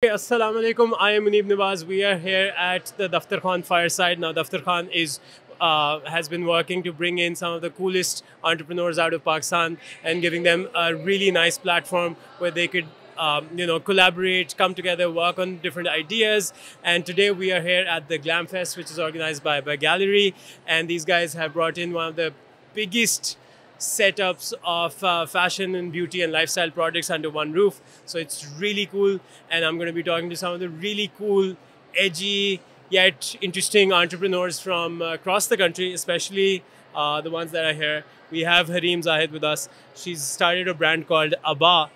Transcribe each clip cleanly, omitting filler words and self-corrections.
Hey, Assalamu alaikum. I am Nawaz. We are here at the Daftarkhwan Fireside. Now, Daftarkhwan is has been working to bring in some of the coolest entrepreneurs out of Pakistan and giving them a really nice platform where they could, collaborate, come together, work on different ideas. And today we are here at the Glam Fest, which is organized by Bagallery, and these guys have brought in one of the biggest setups of fashion and beauty and lifestyle products under one roof. So it's really cool. And I'm going to be talking to some of the really cool, edgy, yet interesting entrepreneurs from across the country, especially the ones that are here. We have Hareem Zahid with us. She's started a brand called Abaa,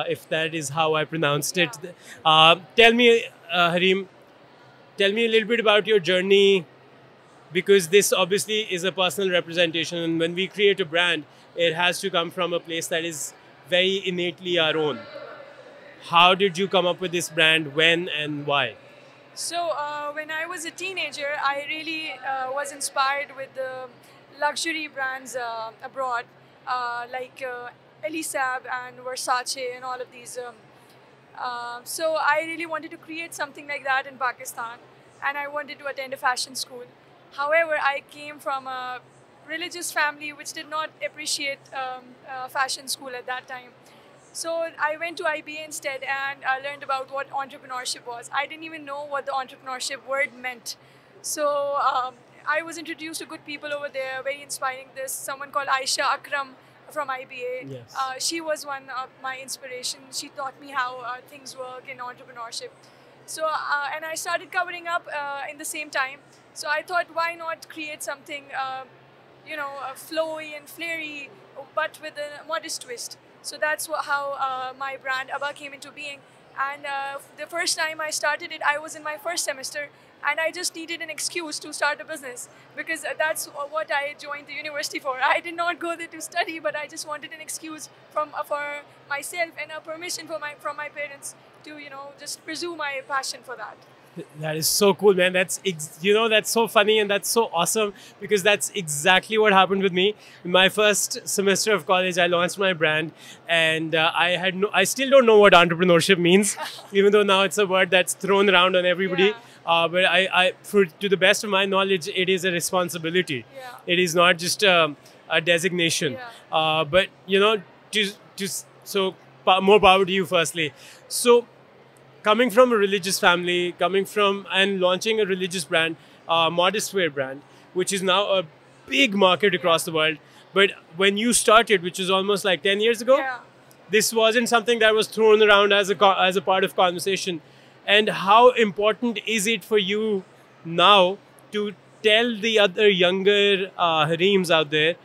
if that is how I pronounced it. Tell me, Hareem, tell me a little bit about your journey, because this obviously is a personal representation, and when we create a brand, it has to come from a place that is very innately our own. How did you come up with this brand, when and why? When I was a teenager, I really was inspired with the luxury brands abroad, like Elisab and Versace and all of these. So I really wanted to create something like that in Pakistan, and I wanted to attend a fashion school. However, I came from a religious family which did not appreciate fashion school at that time. So I went to IBA instead and I learned about what entrepreneurship was. I didn't even know what the entrepreneurship word meant. So I was introduced to good people over there, very inspiring. There's someone called Aisha Akram from IBA. Yes. She was one of my inspiration. She taught me how things work in entrepreneurship. And I started covering up in the same time. So I thought, why not create something, flowy and flary, but with a modest twist. So that's how my brand Abaa came into being. And the first time I started it, I was in my first semester, and I just needed an excuse to start a business, because that's what I joined the university for. I did not go there to study, but I just wanted an excuse for myself and a permission from my parents to just pursue my passion for that. That is so cool, man. That's so funny and that's so awesome, because that's exactly what happened with me. In my first semester of college, I launched my brand, and I still don't know what entrepreneurship means, even though now it's a word that's thrown around on everybody. Yeah. To the best of my knowledge, it is a responsibility. Yeah. It is not just a designation. Yeah. But more power to you, firstly. So, coming from a religious family, coming from and launching a religious brand, modest wear brand, which is now a big market across the world. But when you started, which was almost like 10 years ago, Yeah. this wasn't something that was thrown around as a part of conversation. And how important is it for you now to tell the other younger Hareems out there,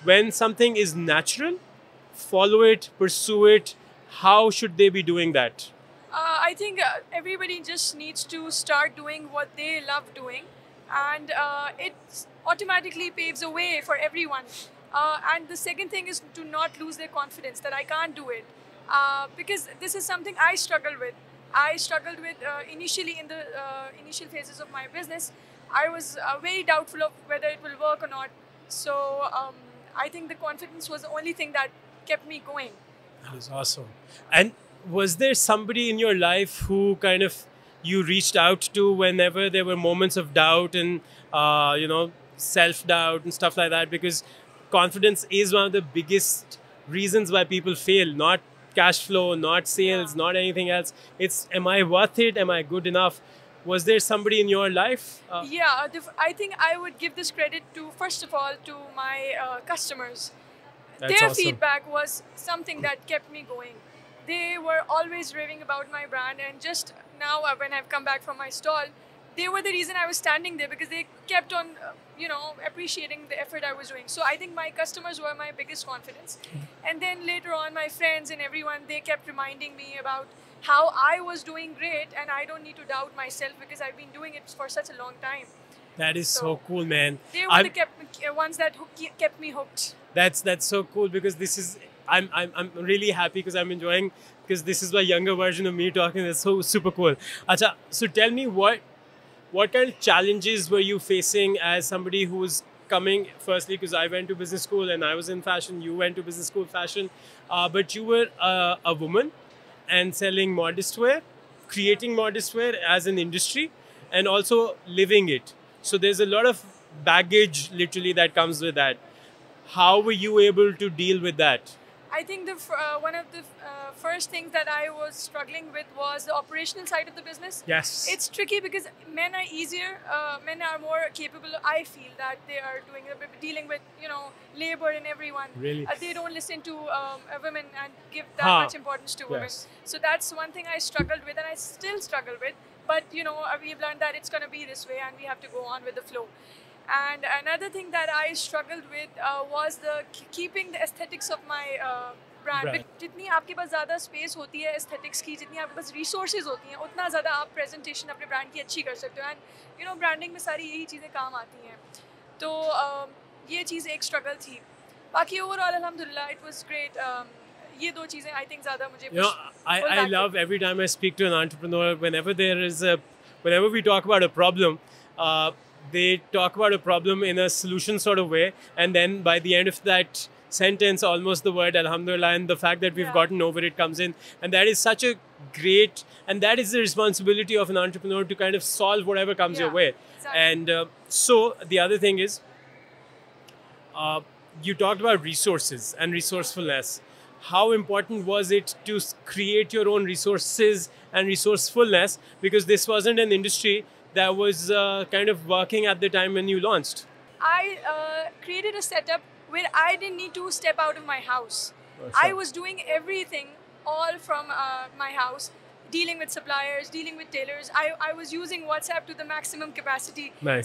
when something is natural, follow it, pursue it. How should they be doing that? I think everybody just needs to start doing what they love doing, and it automatically paves a way for everyone. And the second thing is to not lose their confidence that I can't do it, because this is something I struggled with. I struggled with initially in the initial phases of my business. I was very doubtful of whether it will work or not. So I think the confidence was the only thing that kept me going. That is awesome. And was there somebody in your life who kind of you reached out to whenever there were moments of doubt and self-doubt and stuff like that? Because confidence is one of the biggest reasons why people fail. Not cash flow, not sales, Yeah. not anything else. It's, am I worth it? Am I good enough? Was there somebody in your life? Yeah, I think I would give this credit to, first of all, to my customers. That's Their awesome. feedback was something that kept me going. They were always raving about my brand, and just now when I've come back from my stall, they were the reason I was standing there, because they kept on, appreciating the effort I was doing. So I think my customers were my biggest confidence. And then later on, my friends and everyone, they kept reminding me about how I was doing great, and I don't need to doubt myself because I've been doing it for such a long time. That is so So cool, man. they were the ones that kept me hooked. That's so cool, because this is I'm really happy because I'm enjoying, because this is my younger version of me talking. That's so super cool. Acha, so tell me, what kind of challenges were you facing as somebody who was coming, firstly, because I went to business school and I was in fashion, you went to business school fashion, but you were a woman and selling modest wear, creating modest wear as an industry, and also living it. So there's a lot of baggage literally that comes with that. How were you able to deal with that? I think one of the first things that I was struggling with was the operational side of the business. Yes. It's tricky because men are easier, men are more capable. I feel that they are dealing with labor and everyone. Really? They don't listen to women and give that much importance to women. Yes. So that's one thing I struggled with, and I still struggle with. But we've learned that it's going to be this way, and we have to go on with the flow. And another thing that I struggled with was keeping the aesthetics of my brand. जितनी आपके पास ज़्यादा space होती है aesthetics की, जितनी आपके पास resources होती हैं, उतना ज़्यादा आप presentation अपने brand की अच्छी कर सकते हो. And branding में सारी यही चीज़ें काम आती हैं. तो ये चीज़ एक struggle थी. बाकी overall alhamdulillah it was great. ये दो चीज़ें I think ज़्यादा मुझे I love every time I speak to an entrepreneur, whenever we talk about a problem, they talk about a problem in a solution sort of way, and then by the end of that sentence, almost the word alhamdulillah and the fact that we've gotten over it comes in. And that is such a great, and that is the responsibility of an entrepreneur to kind of solve whatever comes your way. Exactly. And so the other thing is, you talked about resources and resourcefulness. How important was it to create your own resources and resourcefulness? Because this wasn't an industry that was kind of working at the time when you launched. I created a setup where I didn't need to step out of my house. I was doing everything all from my house, dealing with suppliers, dealing with tailors. I was using WhatsApp to the maximum capacity by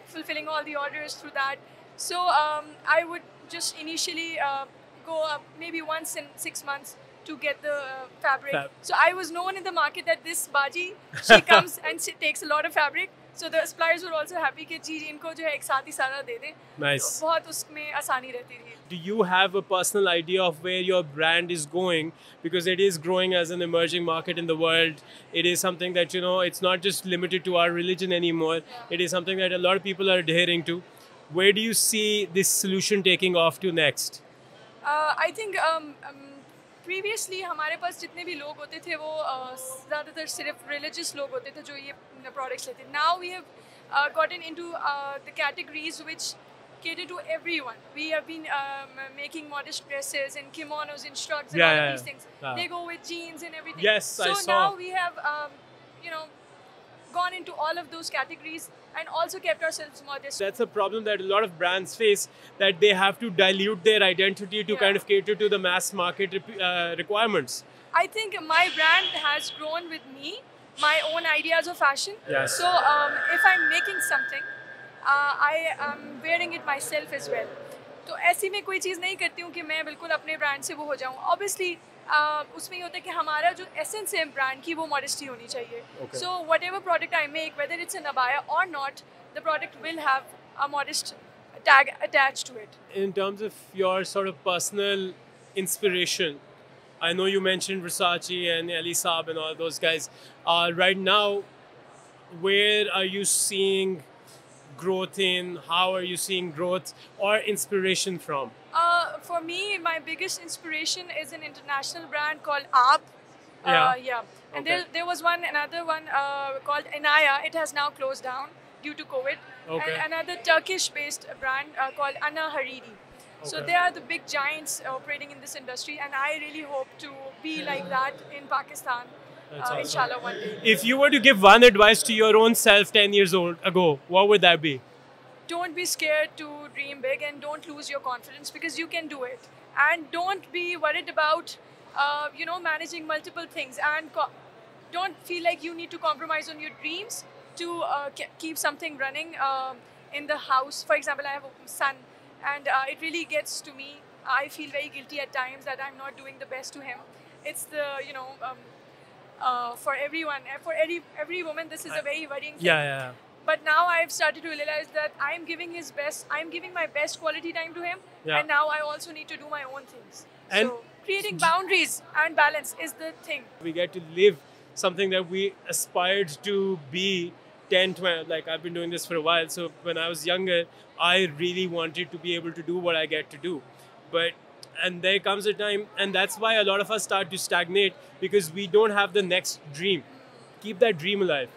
fulfilling all the orders through that. So I would just initially go up maybe once in 6 months to get the fabric. So I was known in the market that this Baji, she comes and she takes a lot of fabric. So the suppliers were also happy कि जी इनको जो है एक साथ ही सारा दे दें. Nice. तो बहुत उसमें आसानी रहती थी. Do you have a personal idea of where your brand is going? Because it is growing as an emerging market in the world. It is something that, it's not just limited to our religion anymore. It is something that a lot of people are adhering to. Where do you see this solution taking off to next? I think previously हमारे पास जितने भी लोग होते थे वो ज़्यादातर सिर्फ religious लोग होते थे जो ये products लेते. Now we have gotten into the categories which cater to everyone. We have been making modest dresses and kimonos and shrugs and all of these things. They go with jeans and everything. Yes, I saw. So now we have gone into all of those categories and also kept ourselves modest. That's a problem that a lot of brands face, that they have to dilute their identity to kind of cater to the mass market requirements. I think my brand has grown with me, my own ideas of fashion. Yes. So if I'm making something, I am wearing it myself as well. तो ऐसी मैं कोई चीज़ नहीं करती हूँ कि मैं बिल्कुल अपने ब्रांड से वो हो जाऊँ. Obviously, उसमें ये होता है कि हमारा जो एसेंस है ब्रांड की वो मॉडेस्टी होनी चाहिए. So whatever product I make, whether it's an abaya or not, the product will have a modest tag attached to it. In terms of your sort of personal inspiration, I know you mentioned Versace and Ali Saab and all those guys. Right now, where are you seeing growth in? How are you seeing growth or inspiration from? For me, my biggest inspiration is an international brand called Abaa. And there was another one called Inaya. It has now closed down due to COVID. And another Turkish-based brand called Ana Hariri. So they are the big giants operating in this industry, and I really hope to be like that in Pakistan. Inshallah, one day. If you were to give one advice to your own self 10 years ago, what would that be? Don't be scared to dream big and don't lose your confidence, because you can do it. And don't be worried about, managing multiple things. And don't feel like you need to compromise on your dreams to keep something running in the house. For example, I have a son, and it really gets to me. I feel very guilty at times that I'm not doing the best to him. It's the, for everyone, for every woman, this is a very worrying thing. But now I've started to realize that I'm giving his best. I'm giving my best quality time to him, and now I also need to do my own things. And so creating boundaries and balance is the thing. We get to live something that we aspired to be 10, 12. Like, I've been doing this for a while. So when I was younger, I really wanted to be able to do what I get to do. But and there comes a time, and that's why a lot of us start to stagnate, because we don't have the next dream. Keep that dream alive.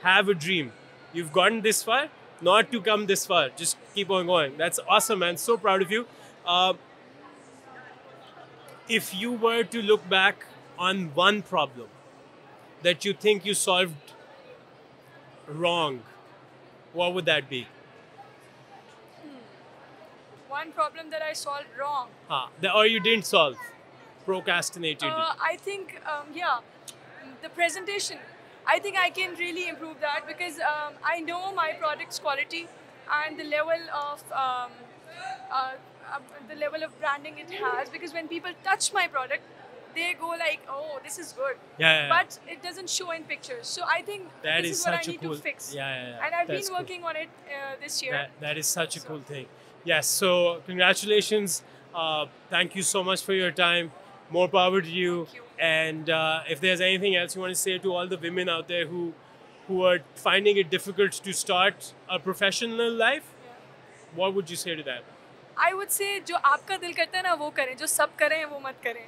Have a dream. You've gotten this far, not to come this far. Just keep on going. That's awesome, man. So proud of you. If you were to look back on one problem that you think you solved wrong, what would that be? One problem that I solved wrong. Or you didn't solve, procrastinated. I think, the presentation. I think I can really improve that because I know my product's quality and the level of branding it has. Because when people touch my product, they go like, "Oh, this is good," Yeah. but it doesn't show in pictures. So I think That this is is what I such a need cool. to fix. Yeah. And I've That's been working on it this year. That is such a cool thing. Yes. So congratulations. Thank you so much for your time. More power to you. Thank you. And if there's anything else you want to say to all the women out there who are finding it difficult to start a professional life, what would you say to them? I would say जो आपका दिल करता है ना वो करें, जो सब करें वो मत करें.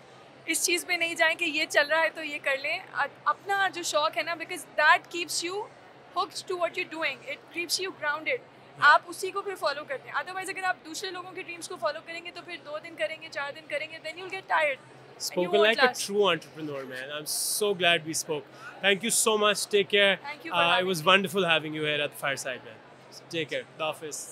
इस चीज़ पे नहीं जाएं कि ये चल रहा है तो ये कर लें. अपना जो शौक है ना, because that keeps you hooked to what you're doing. It keeps you grounded. आप उसी को फिर फॉलो करते हैं. Otherwise अगर आप दूसरे लोगों के ड्रीम्स को फॉलो करेंगे तो फिर 2 दिन करेंगे, 4 दिन करेंगे, then you'll get tired. Spoken like a true entrepreneur, man. I'm so glad we spoke. Thank you so much. Take care. Thank you for It having was me. wonderful having you here at the Fireside, man. Take care. The office.